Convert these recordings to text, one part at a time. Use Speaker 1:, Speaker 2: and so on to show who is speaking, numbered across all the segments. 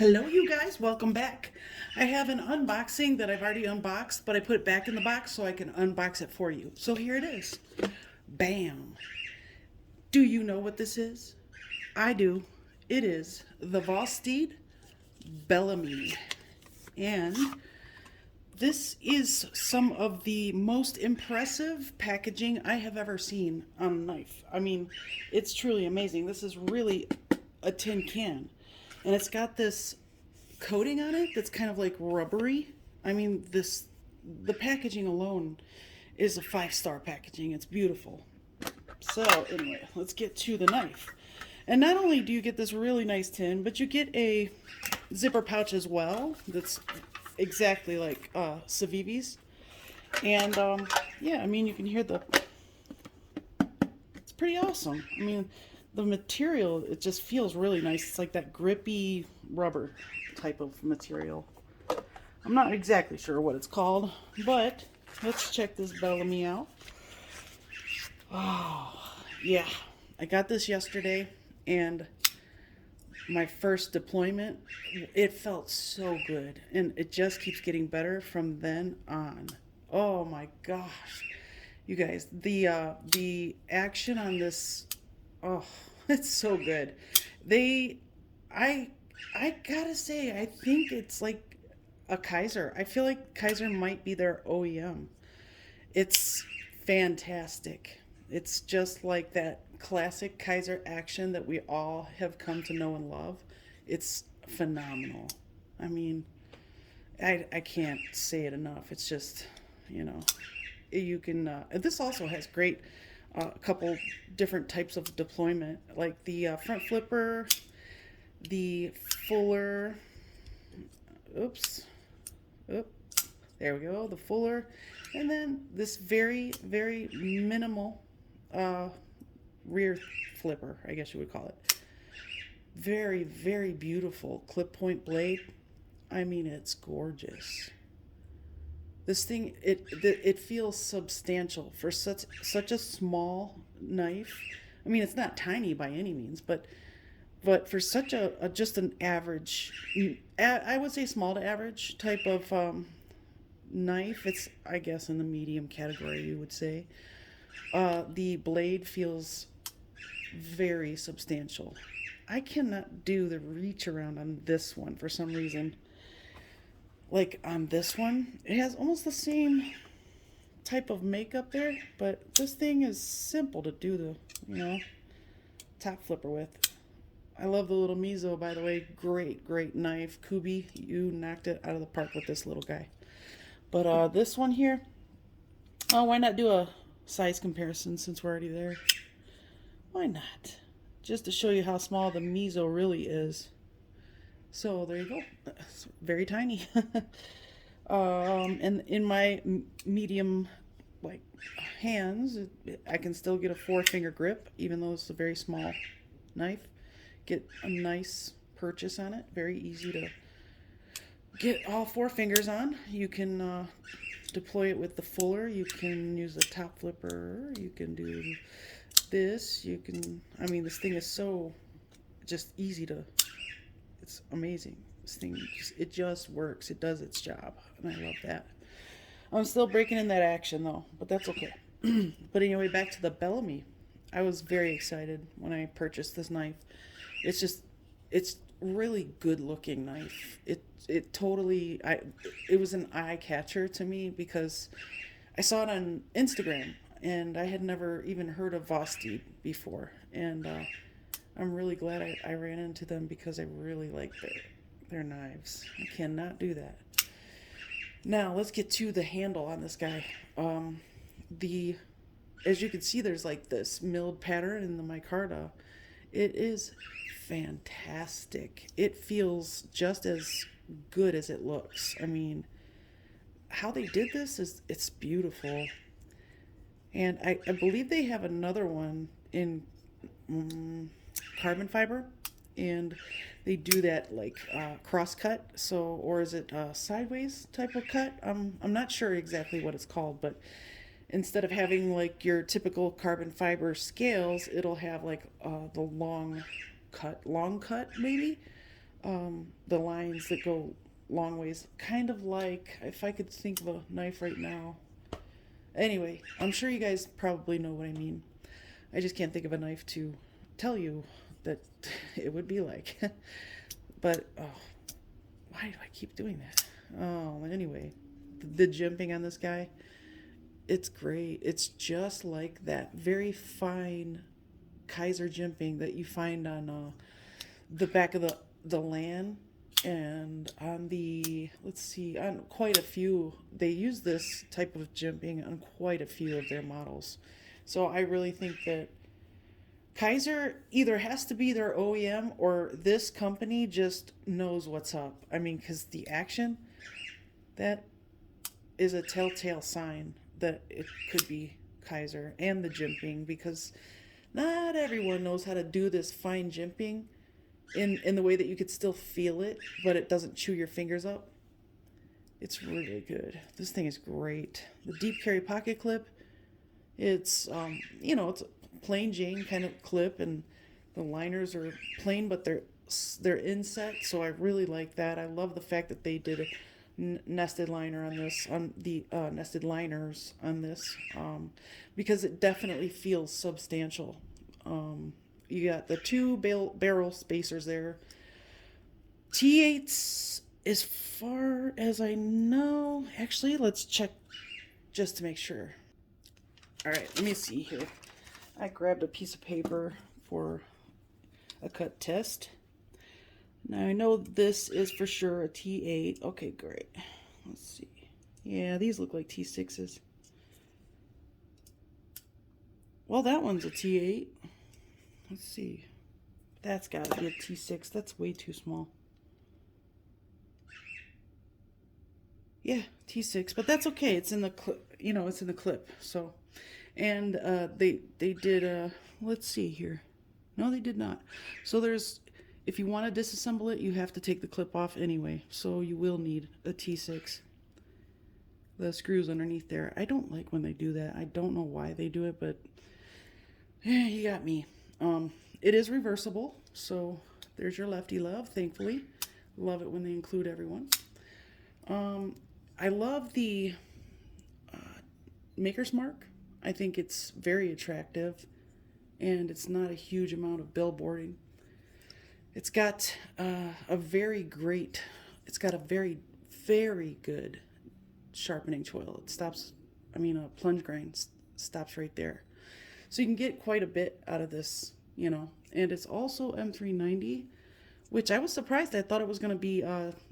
Speaker 1: Hello, you guys. Welcome back. I have an unboxing that I've already unboxed, but I put it back in the box so I can unbox it for you. So here it is. Bam. Do you know what this is? I do. It is the Vosteed Bellamy. And this is some of the most impressive packaging I have ever seen on a knife. I mean, it's truly amazing. This is really a tin can. And it's got this coating on it that's kind of like rubbery. I mean, the packaging alone is a five-star packaging. It's beautiful. So, anyway, let's get to the knife. And not only do you get this really nice tin, but you get a zipper pouch as well that's exactly like Savivi's. And yeah, I mean, you can hear it's pretty awesome. I mean, the material, it just feels really nice. It's like that grippy rubber type of material. I'm not exactly sure what it's called, but let's check this Bellamy out. Oh, yeah. I got this yesterday, and my first deployment, it felt so good, and it just keeps getting better from then on. Oh my gosh. You guys, the action on this, oh, it's so good. They I I gotta say, I think it's like a Kaiser. I feel like Kaiser might be their OEM. It's fantastic. It's just like that classic Kaiser action that we all have come to know and love. It's phenomenal. I mean, I can't say it enough. It's just, you know, you can. This also has great, a couple different types of deployment, like the front flipper, the fuller. Oops. Oop. There we go. The fuller, and then this very very minimal uh, rear flipper, I guess you would call it. Very very beautiful clip point blade. I mean, it's gorgeous. This thing, it feels substantial for such a small knife. I mean, it's not tiny by any means, but for such a just an average, I would say small to average type of knife, it's, I guess, in the medium category, you would say. The blade feels very substantial. I cannot do the reach around on this one for some reason. Like on this one, it has almost the same type of makeup there, but this thing is simple to do the, you know, top flipper with. I love the little Mizo, by the way. Great, great knife. Kubi, you knocked it out of the park with this little guy. But this one here, oh, why not do a size comparison since we're already there? Why not? Just to show you how small the Mizo really is. So there you go. It's very tiny. And in my medium, like, hands, I can still get a four-finger grip, even though it's a very small knife. Get a nice purchase on it. Very easy to get all four fingers on. You can deploy it with the fuller. You can use the top flipper. You can do this. You can, I mean, this thing is so just easy to, it's amazing. This thing, it just works. It does its job. And I love that. I'm still breaking in that action though, but that's okay. But anyway, back to the Bellamy. I was very excited when I purchased this knife. It's just, it's really good looking knife. It totally, it was an eye catcher to me because I saw it on Instagram and I had never even heard of Vosteed before. And I'm really glad I ran into them because I really like their knives. I cannot do that. Now let's get to the handle on this guy. The As you can see, there's like this milled pattern in the micarta. It is fantastic. It feels just as good as it looks. I mean, how they did this is, it's beautiful. And I believe they have another one in carbon fiber, and they do that like cross cut. So, or is it sideways type of cut? I'm not sure exactly what it's called, but instead of having like your typical carbon fiber scales, it'll have like the long cut maybe. the lines that go long ways. Kind of like, if I could think of a knife right now. Anyway, I'm sure you guys probably know what I mean. I just can't think of a knife to tell you that it would be like. But, oh, why do I keep doing that? Oh, anyway, the jimping on this guy, it's great. It's just like that very fine Kaiser jimping that you find on the back of the land, and on the, let's see, on quite a few. They use this type of jimping on quite a few of their models. So I really think that Kaiser either has to be their OEM, or this company just knows what's up. I mean, because the action, that is a telltale sign that it could be Kaiser, and the jimping, because not everyone knows how to do this fine jimping in the way that you could still feel it, but it doesn't chew your fingers up. It's really good. This thing is great. The deep carry pocket clip, it's it's a plain Jane kind of clip, and the liners are plain, but they're inset, so I really like that. I love the fact that they did a nested liner on this, on the nested liners on this, because it definitely feels substantial. You got the two barrel spacers there. T8s, as far as I know. Actually, let's check just to make sure. All right, let me see here. I grabbed a piece of paper for a cut test. Now I know this is for sure a T8. Okay, great. Let's see. Yeah, these look like T6s. Well, that one's a T8. Let's see. That's got to be a T6. That's way too small. Yeah, T6, but that's okay. It's in the clip. It's in the clip. So, and they did. Let's see here. No, they did not. So if you want to disassemble it, you have to take the clip off anyway. So you will need a T6. The screws underneath there. I don't like when they do that. I don't know why they do it, but you got me. It is reversible, so there's your lefty love, thankfully. Love it when they include everyone. I love the Maker's Mark. I think it's very attractive, and it's not a huge amount of billboarding. It's got a very, very good sharpening choil. It stops, a plunge grind stops right there. So you can get quite a bit out of this, and it's also M390, which I was surprised. I thought it was going to be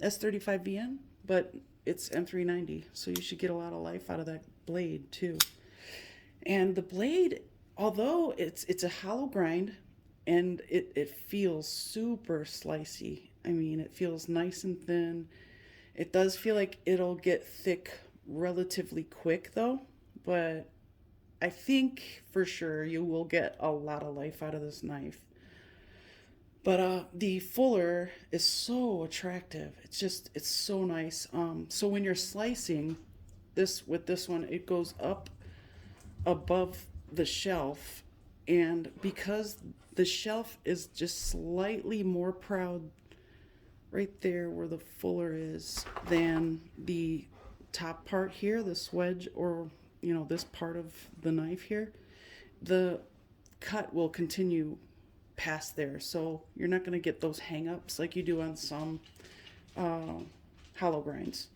Speaker 1: S35VN, but it's M390, so you should get a lot of life out of that blade too. And the blade, although it's a hollow grind, and it feels super slicey. It feels nice and thin. It does feel like it'll get thick relatively quick though, but I think for sure you will get a lot of life out of this knife. But the fuller is so attractive. It's so nice. So when you're slicing this with this one, it goes up above the shelf, and because the shelf is just slightly more proud right there where the fuller is than the top part here, this wedge, or this part of the knife here, the cut will continue past there, so you're not going to get those hang-ups like you do on some hollow grinds.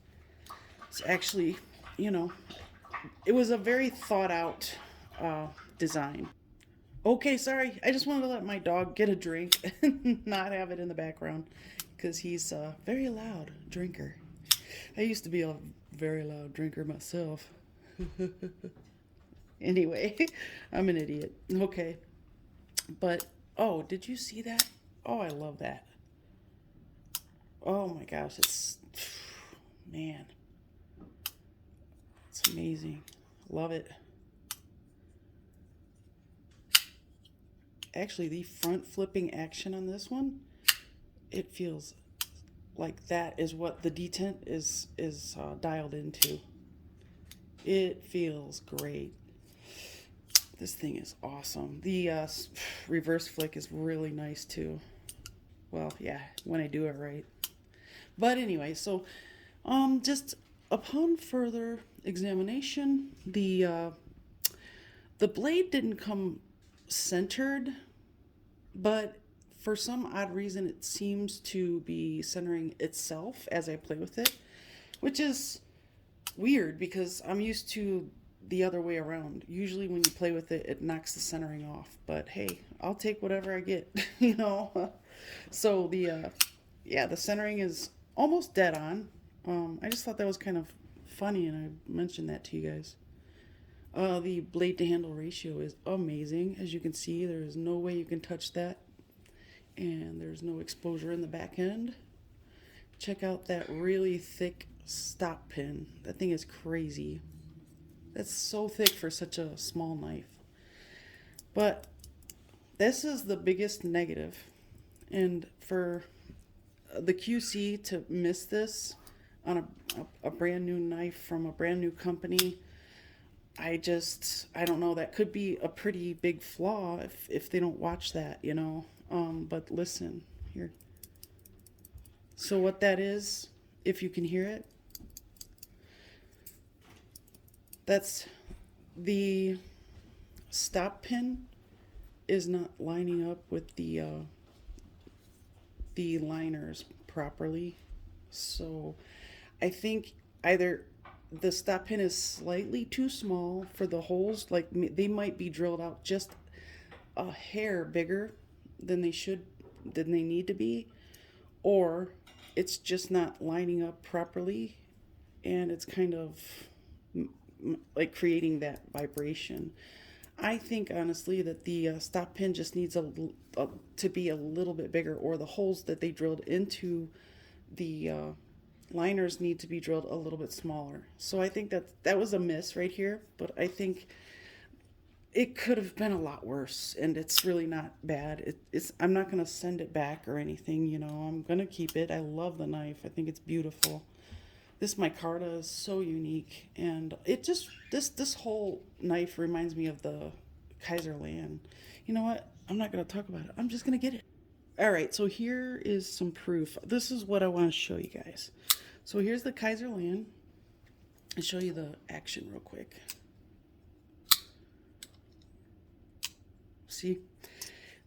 Speaker 1: It's actually, it was a very thought out design. Okay, sorry, I just wanted to let my dog get a drink and not have it in the background, because he's a very loud drinker. I used to be a very loud drinker myself. Anyway, I'm an idiot. Okay. But, oh, did you see that? Oh, I love that. Oh my gosh, man. It's amazing. Love it. Actually, the front flipping action on this one, it feels like that is what the detent is dialed into. It feels great. This thing is awesome. The reverse flick is really nice too. Well, yeah, when I do it right. But anyway, so just upon further examination, the blade didn't come centered, but for some odd reason, it seems to be centering itself as I play with it, which is weird because I'm used to the other way around. Usually, when you play with it, it knocks the centering off. But hey, I'll take whatever I get, you know. So yeah, the centering is almost dead on. I just thought that was kind of funny, and I mentioned that to you guys. The blade to handle ratio is amazing. As you can see, there's no way you can touch that, and there's no exposure in the back end. Check out that really thick stop pin. That thing is crazy. That's so thick for such a small knife. But this is the biggest negative. And for the QC to miss this on a brand new knife from a brand new company, I don't know. That could be a pretty big flaw if they don't watch that, you know. But listen here. So what that is, if you can hear it, that's the stop pin is not lining up with the liners properly. So I think either the stop pin is slightly too small for the holes, like they might be drilled out just a hair bigger than than they need to be, or it's just not lining up properly, and it's kind of like creating that vibration. I think honestly that the stop pin just needs to be a little bit bigger, or the holes that they drilled into the liners need to be drilled a little bit smaller. So I think that was a miss right here, but I think it could have been a lot worse, and it's really not bad. I'm not going to send it back or anything, you know. I'm going to keep it. I love the knife. I think it's beautiful. This micarta is so unique, and it just this whole knife reminds me of the Kaiser Land. You know what? I'm not going to talk about it. I'm just going to get it. All right, so here is some proof. This is what I want to show you guys. So here's the Kaiser Land. I'll show you the action real quick. See?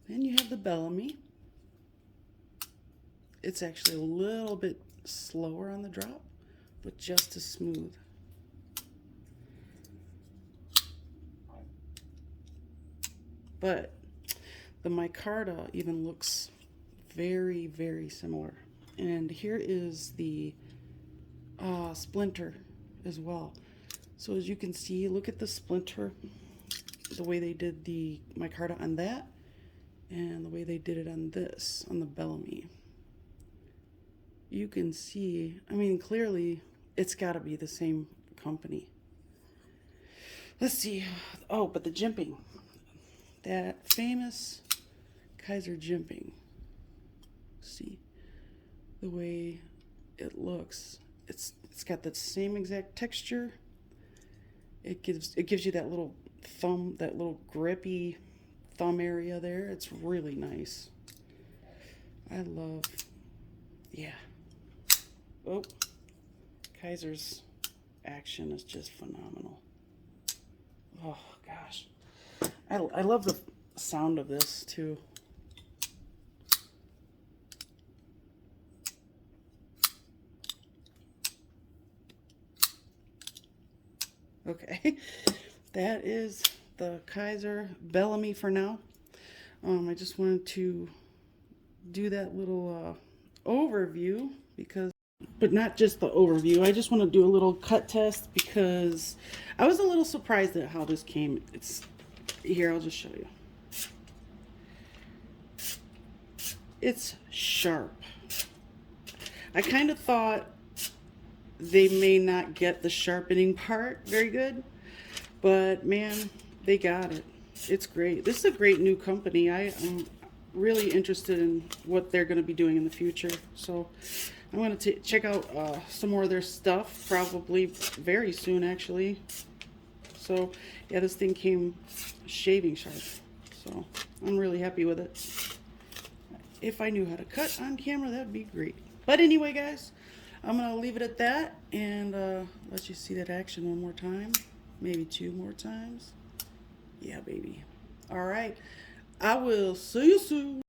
Speaker 1: Then you have the Bellamy. It's actually a little bit slower on the drop, but just as smooth. But the micarta even looks very, very similar. And here is the splinter as well. So as you can see, look at the splinter, the way they did the micarta on that, and the way they did it on this, on the Bellamy. You can see, I mean, clearly it's got to be the same company. Let's see. Oh, but the jimping, that famous Kaiser jimping. See the way it looks. It's got that same exact texture. It gives you that little thumb, that little grippy thumb area there. It's really nice. I love, yeah. Oh, Kaiser's action is just phenomenal. Oh gosh, I love the sound of this too. Okay, that is the Kaiser Bellamy for now. I just wanted to do that little overview but not just the overview. I just want to do a little cut test because I was a little surprised at how this came. It's here, I'll just show you. It's sharp. I kind of thought they may not get the sharpening part very good, but man, they got it. It's great. This is a great new company. I'm really interested in what they're going to be doing in the future. So I'm going to check out some more of their stuff, probably very soon, actually. So yeah, this thing came shaving sharp. So I'm really happy with it. If I knew how to cut on camera, that'd be great. But anyway, guys, I'm going to leave it at that and let you see that action one more time. Maybe 2 more times. Yeah, baby. All right. I will see you soon.